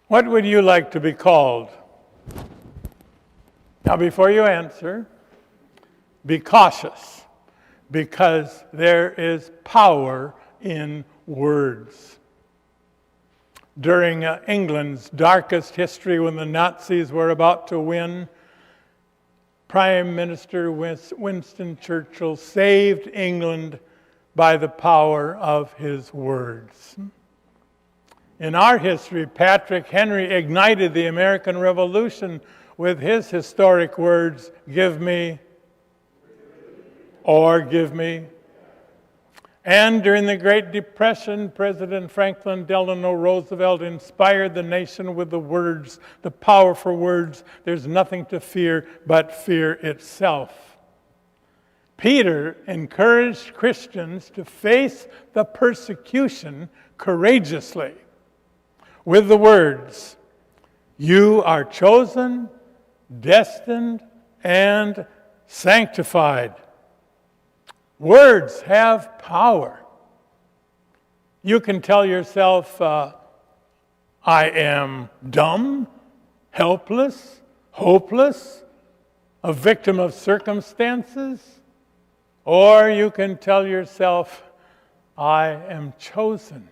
What would you like to be called? Now, before you answer, be cautious, because there is power in words. During England's darkest history, when the Nazis were about to win, Prime Minister Winston Churchill saved England by the power of his words. In our history, Patrick Henry ignited the American Revolution with his historic words, "Give me," or "give me." And during the Great Depression, President Franklin Delano Roosevelt inspired the nation with the words, the powerful words, "There's nothing to fear but fear itself." Peter encouraged Christians to face the persecution courageously with the words, "You are chosen, destined, and sanctified." Words have power. You can tell yourself, I am dumb, helpless, hopeless, a victim of circumstances. Or you can tell yourself, I am chosen,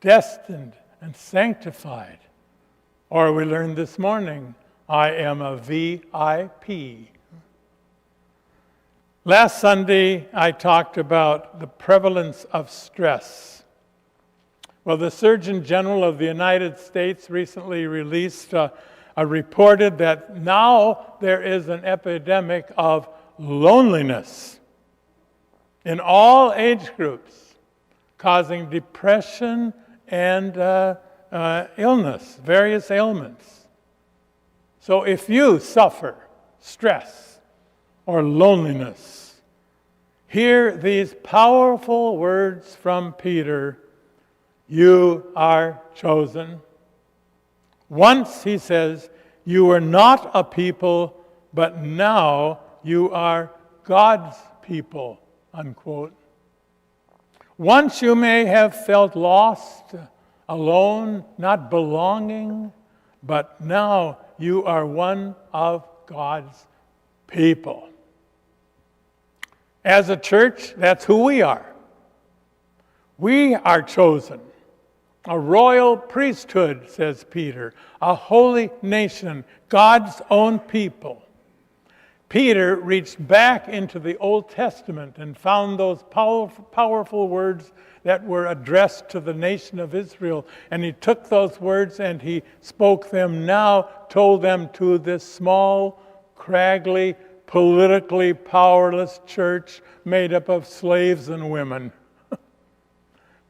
destined, and sanctified. Or we learned this morning, I am a VIP. Last Sunday, I talked about the prevalence of stress. Well, the Surgeon General of the United States recently released reported that now there is an epidemic of loneliness in all age groups, causing depression and illness, various ailments. So if you suffer stress or loneliness, hear these powerful words from Peter, "You are chosen." Once, he says, you were not a people, but now you are God's people, unquote. Once you may have felt lost, alone, not belonging, but now you are one of God's people. As a church, that's who we are. We are chosen. A royal priesthood, says Peter, a holy nation, God's own people. Peter reached back into the Old Testament and found those powerful words that were addressed to the nation of Israel. And he took those words and he spoke them now, told them to this small, craggly, politically powerless church made up of slaves and women.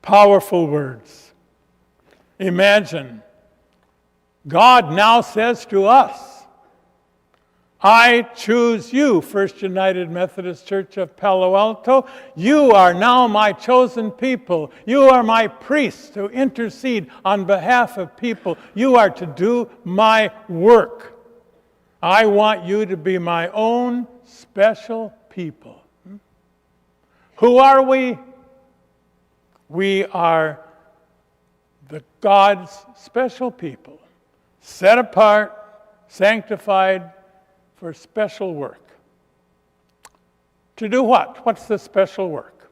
Powerful words. Imagine, God now says to us, I choose you, First United Methodist Church of Palo Alto. You are now my chosen people. You are my priests to intercede on behalf of people. You are to do my work. I want you to be my own special people. Who are we? We are the God's special people, set apart, sanctified for special work. To do what? What's the special work?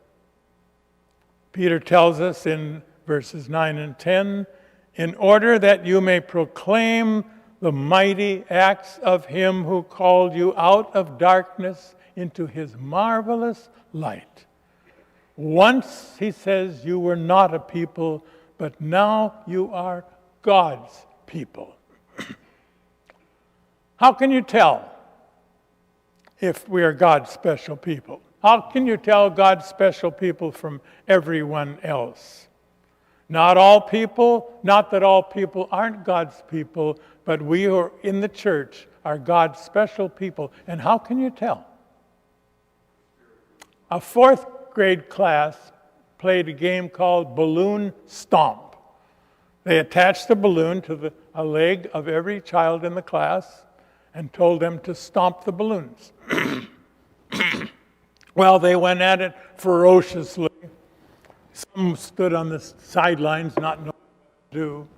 Peter tells us in verses 9 and 10, in order that you may proclaim the mighty acts of him who called you out of darkness into his marvelous light. Once, he says, you were not a people, but now you are God's people. How can you tell if we are God's special people? How can you tell God's special people from everyone else? Not all people, not that all people aren't God's people, but we who are in the church are God's special people. And how can you tell? A fourth grade class played a game called Balloon Stomp. They attached a balloon to a leg of every child in the class and told them to stomp the balloons. Well, they went at it ferociously. Some stood on the sidelines not knowing what to do.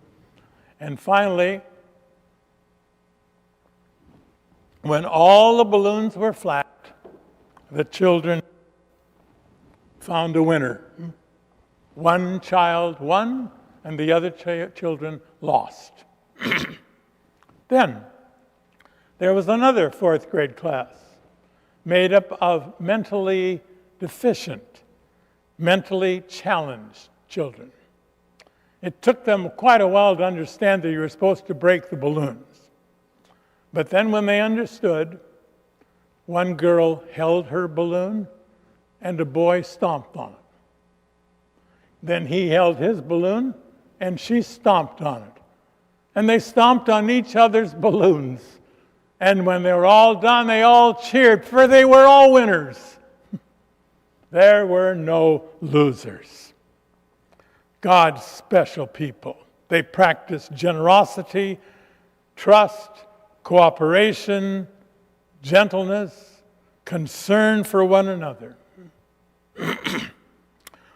And finally, when all the balloons were flat, the children found a winner. One child won, and the other children lost. Then, there was another fourth grade class made up of mentally deficient, mentally challenged children. It took them quite a while to understand that you were supposed to break the balloons. But then when they understood, one girl held her balloon and a boy stomped on it. Then he held his balloon and she stomped on it. And they stomped on each other's balloons. And when they were all done, they all cheered, for they were all winners. There were no losers. God's special people. They practiced generosity, trust, cooperation, gentleness, concern for one another.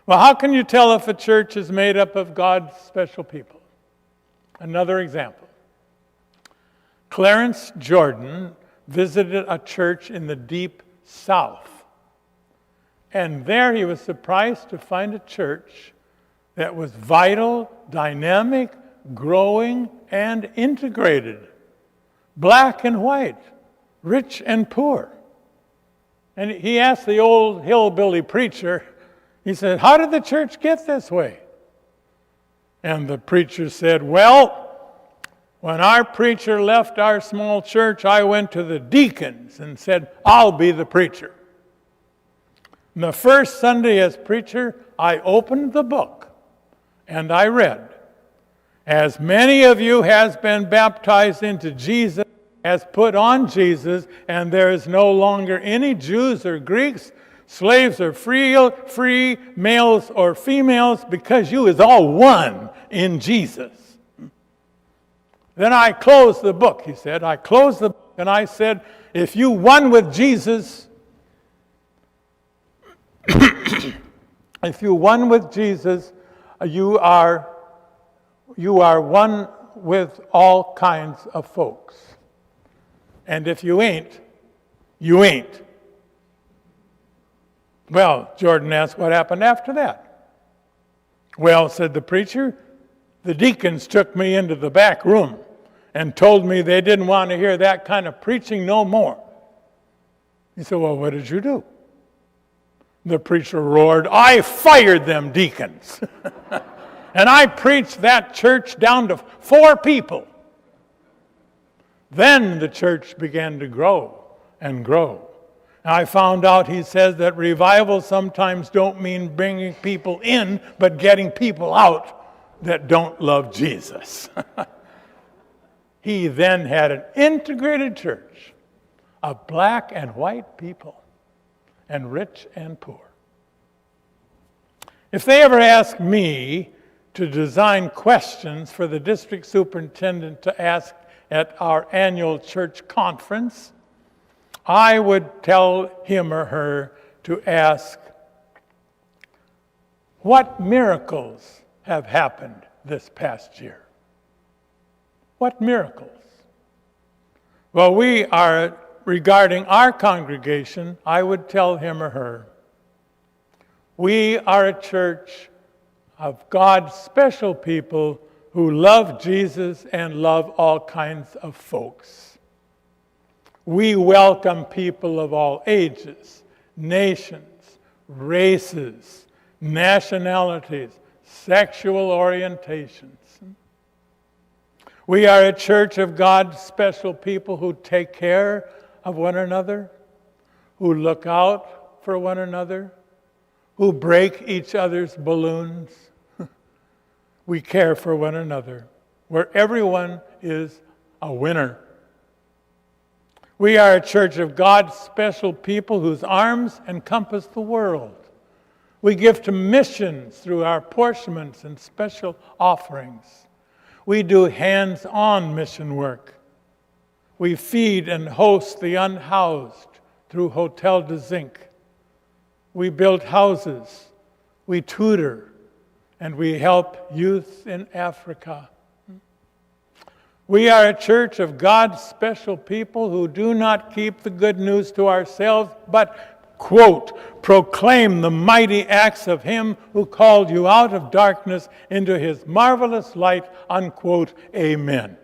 Well, how can you tell if a church is made up of God's special people? Another example. Clarence Jordan visited a church in the deep South. And there he was surprised to find a church that was vital, dynamic, growing, and integrated. Black and white, rich and poor. And he asked the old hillbilly preacher, he said, "How did the church get this way?" And the preacher said, "Well, when our preacher left our small church, I went to the deacons and said, 'I'll be the preacher.' And the first Sunday as preacher, I opened the book and I read, 'As many of you has been baptized into Jesus, has put on Jesus, and there is no longer any Jews or Greeks, slaves or free, males or females, because you is all one in Jesus.'" Then I closed the book, he said. I closed the book and I said, "If you won with Jesus, if you won with Jesus, you are one with all kinds of folks. And if you ain't, you ain't." Well, Jordan asked, "What happened after that?" "Well," said the preacher, "the deacons took me into the back room and told me they didn't want to hear that kind of preaching no more." He said, "Well, what did you do?" The preacher roared, "I fired them deacons." And I preached that church down to 4 people. Then the church began to grow and grow. And I found out, he says, that revival sometimes don't mean bringing people in, but getting people out that don't love Jesus. He then had an integrated church of black and white people and rich and poor. If they ever ask me to design questions for the district superintendent to ask at our annual church conference, I would tell him or her to ask, "What miracles have happened this past year?" What miracles? Well, regarding our congregation, I would tell him or her, we are a church of God's special people who love Jesus and love all kinds of folks. We welcome people of all ages, nations, races, nationalities, sexual orientations. We are a church of God's special people who take care of one another, who look out for one another, who break each other's balloons. We care for one another, where everyone is a winner. We are a church of God's special people whose arms encompass the world. We give to missions through our apportionments and special offerings. We do hands-on mission work. We feed and host the unhoused through Hotel de Zinc. We build houses. We tutor. And we help youth in Africa. We are a church of God's special people who do not keep the good news to ourselves, but, quote, proclaim the mighty acts of Him who called you out of darkness into His marvelous light, unquote, amen.